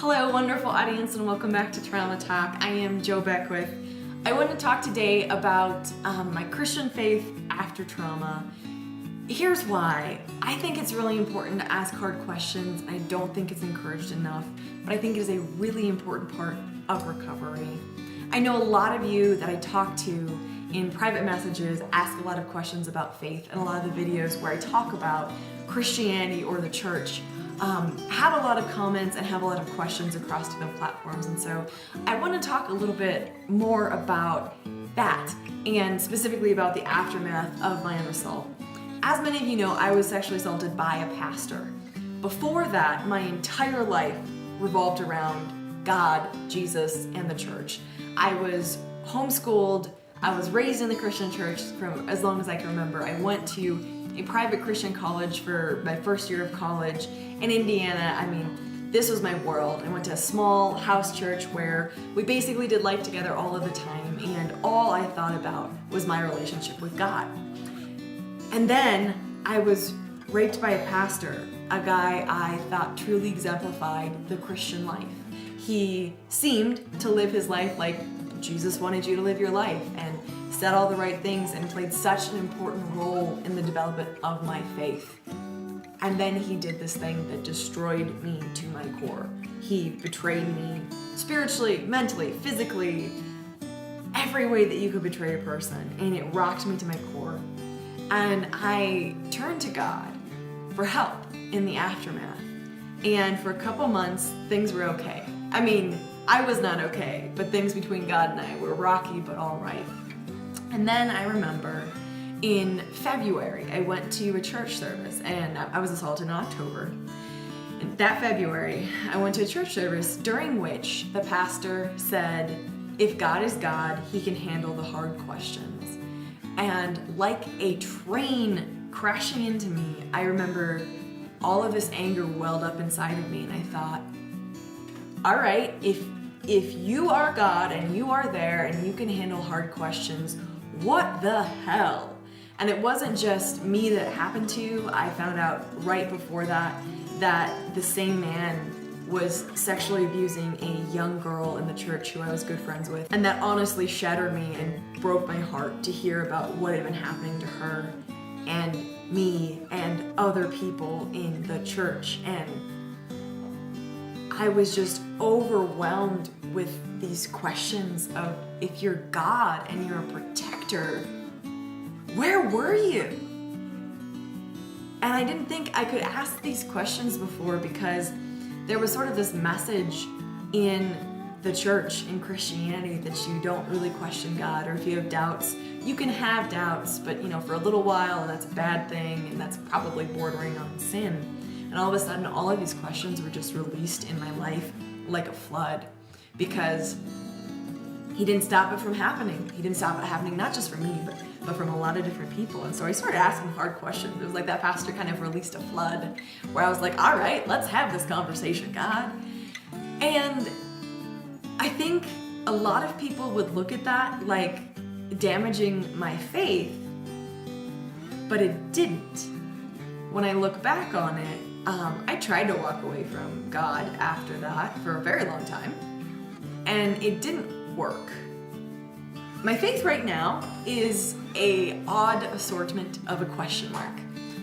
Hello, wonderful audience, and welcome back to Trauma Talk. I am Jo Beckwith. I want to talk today about my Christian faith after trauma. Here's why. I think it's really important to ask hard questions. I don't think it's encouraged enough, but I think it is a really important part of recovery. I know a lot of you that I talk to in private messages ask a lot of questions about faith, and a lot of the videos where I talk about Christianity or the church have a lot of comments and have a lot of questions across different platforms. And so I want to talk a little bit more about that, and specifically about the aftermath of my own assault. As many of you know, I was sexually assaulted by a pastor. Before that, my entire life revolved around God, Jesus, and the church. I was homeschooled. I was raised in the Christian church from as long as I can remember. I went to a private Christian college for my first year of college in Indiana. I mean, this was my world. I went to a small house church where we basically did life together all of the time, and all I thought about was my relationship with God. And then I was raped by a pastor, a guy I thought truly exemplified the Christian life. He seemed to live his life like Jesus wanted you to live your life, and said all the right things, and played such an important role in the development of my faith. And then he did this thing that destroyed me to my core. He betrayed me spiritually, mentally, physically, every way that you could betray a person, and it rocked me to my core. And I turned to God for help in the aftermath. And for a couple months, things were okay. I mean, I was not okay, but things between God and I were rocky, but all right. And then I remember in February, I went to a church service, and I was assaulted in October. And that February, I went to a church service during which the pastor said, if God is God, he can handle the hard questions. And like a train crashing into me, I remember all of this anger welled up inside of me, and I thought, all right, if you are God and you are there and you can handle hard questions, what the hell? And it wasn't just me that it happened to. I found out right before that the same man was sexually abusing a young girl in the church who I was good friends with. And that honestly shattered me and broke my heart to hear about what had been happening to her and me and other people in the church. And I was just overwhelmed with these questions of, if you're God and you're a protector, where were you? And I didn't think I could ask these questions before, because there was sort of this message in the church, in Christianity, that you don't really question God, or if you have doubts, you can have doubts, but for a little while, and that's a bad thing, and that's probably bordering on sin. And all of a sudden, all of these questions were just released in my life like a flood, because he didn't stop it from happening. He didn't stop it happening, not just from me, but from a lot of different people. And so I started asking hard questions. It was like that pastor kind of released a flood where I was like, all right, let's have this conversation, God. And I think a lot of people would look at that like damaging my faith, but it didn't. When I look back on it, I tried to walk away from God after that for a very long time, and it didn't work. My faith right now is a odd assortment of a question mark.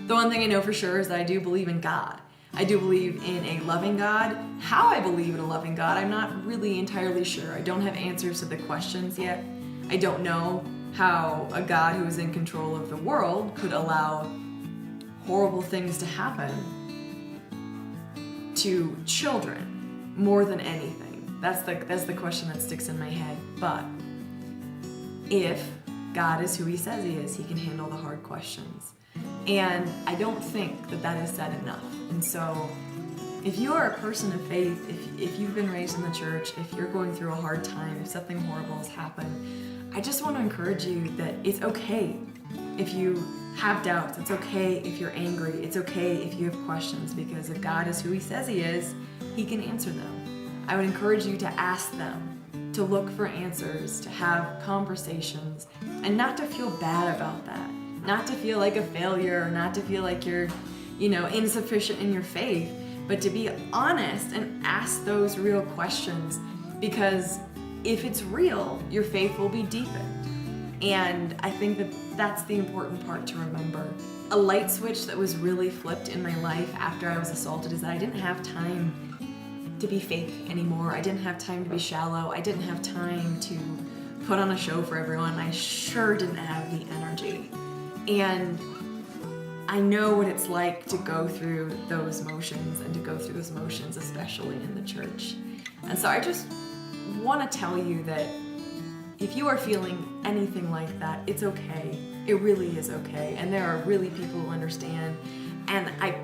The one thing I know for sure is that I do believe in God. I do believe in a loving God. How I believe in a loving God, I'm not really entirely sure. I don't have answers to the questions yet. I don't know how a God who is in control of the world could allow horrible things to happen to children more than anything. That's the question that sticks in my head. But if God is who he says he is, he can handle the hard questions. And I don't think that is said enough. And so if you are a person of faith, if you've been raised in the church, if you're going through a hard time, if something horrible has happened, I just want to encourage you that it's okay if you have doubts. It's okay if you're angry. It's okay if you have questions, because if God is who he says he is, he can answer them. I would encourage you to ask them, to look for answers, to have conversations, and not to feel bad about that. Not to feel like a failure, or not to feel like you're, insufficient in your faith, but to be honest and ask those real questions, because if it's real, your faith will be deepened. And I think that that's the important part to remember. A light switch that was really flipped in my life after I was assaulted is that I didn't have time to be fake anymore. I didn't have time to be shallow. I didn't have time to put on a show for everyone. I sure didn't have the energy. And I know what it's like to go through those motions, and to go through those motions especially in the church. And so I just want to tell you that if you are feeling anything like that, it's okay. It really is okay. And there are really people who understand. And I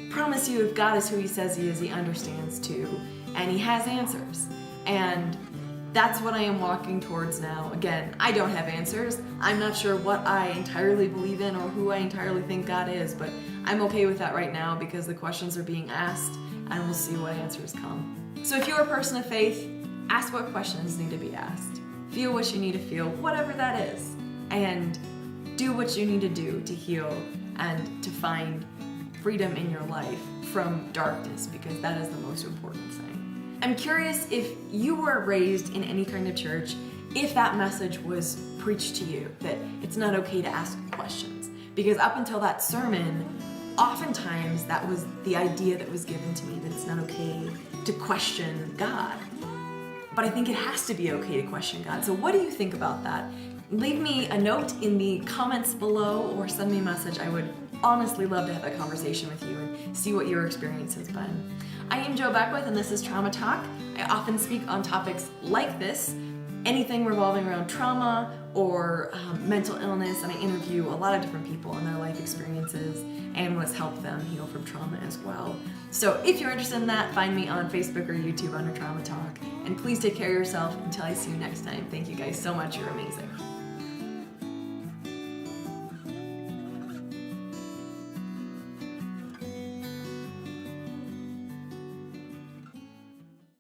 promise you, if God is who He says He is, He understands too. And He has answers. And that's what I am walking towards now. Again, I don't have answers. I'm not sure what I entirely believe in or who I entirely think God is, but I'm okay with that right now because the questions are being asked and we'll see what answers come. So if you're a person of faith, ask what questions need to be asked. Feel what you need to feel, whatever that is, and do what you need to do to heal and to find freedom in your life from darkness, because that is the most important thing. I'm curious if you were raised in any kind of church, if that message was preached to you, that it's not okay to ask questions. Because up until that sermon, oftentimes that was the idea that was given to me, that it's not okay to question God. But I think it has to be okay to question God. So what do you think about that? Leave me a note in the comments below or send me a message. I would honestly love to have that conversation with you and see what your experience has been. I am Jo Beckwith, and this is Trauma Talk. I often speak on topics like this, anything revolving around trauma or mental illness, and I interview a lot of different people and their life experiences and what's helped them heal from trauma as well. So if you're interested in that, find me on Facebook or YouTube under Trauma Talk. And please take care of yourself until I see you next time. Thank you guys so much. You're amazing.